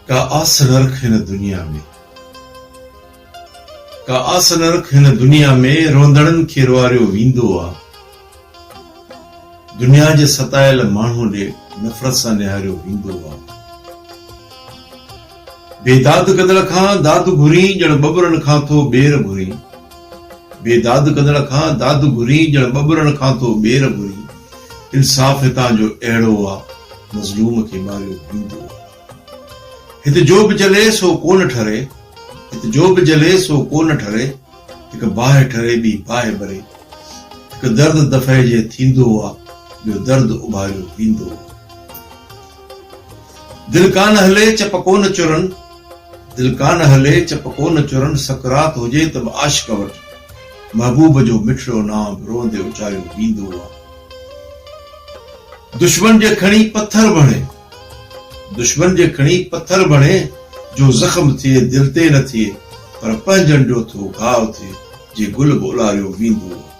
का आस न रख हिन दुनिया में, का आस न रख हिन दुनिया में, रोंदड़नि खे रुआरियो वेंदो आ। दुनिया जे सतायल माण्हू ॾे नफ़रत सां निहारियो वेंदो आ। बेदाद कंदड़ खां दाद घुरी, ॼण बबरनि खां थो ॿेर घुरी। बेदाद कंदड़ खां दाद घुरी, ॼण बबरनि खां थो ॿेर घुरी। इंसाफ़ हितां जो अहिड़ो आ, मज़लूम खे मारियो वेंदो आ। हिते जो बि जले सो कोन ठरे, हिते जो बि जले सो कोन ठरे। हिकु बाहि ठरे ॿी बाहि भरे। हिकु दर्द दफ़े जे थींदो आ, ॿियो दर्द उभारियो वेंदो आ। दिल कान हले चप कोन चुरन, दिल कान हले चप कोन चुरन। सकरात हुजे त बि आशिक़ वटि महबूब जो मिठड़ो नाम रोंदे उचारियो वेंदो आ। दुश्मन जे खणी पत्थर बणे, दुश्मन जे खणी पत्थर बणे। जो ज़ख़्म थिए दिल ते न थिए, पर पंहिंजनि जो थो घाव थिए जे गुल बि उलारियो वेंदो आ।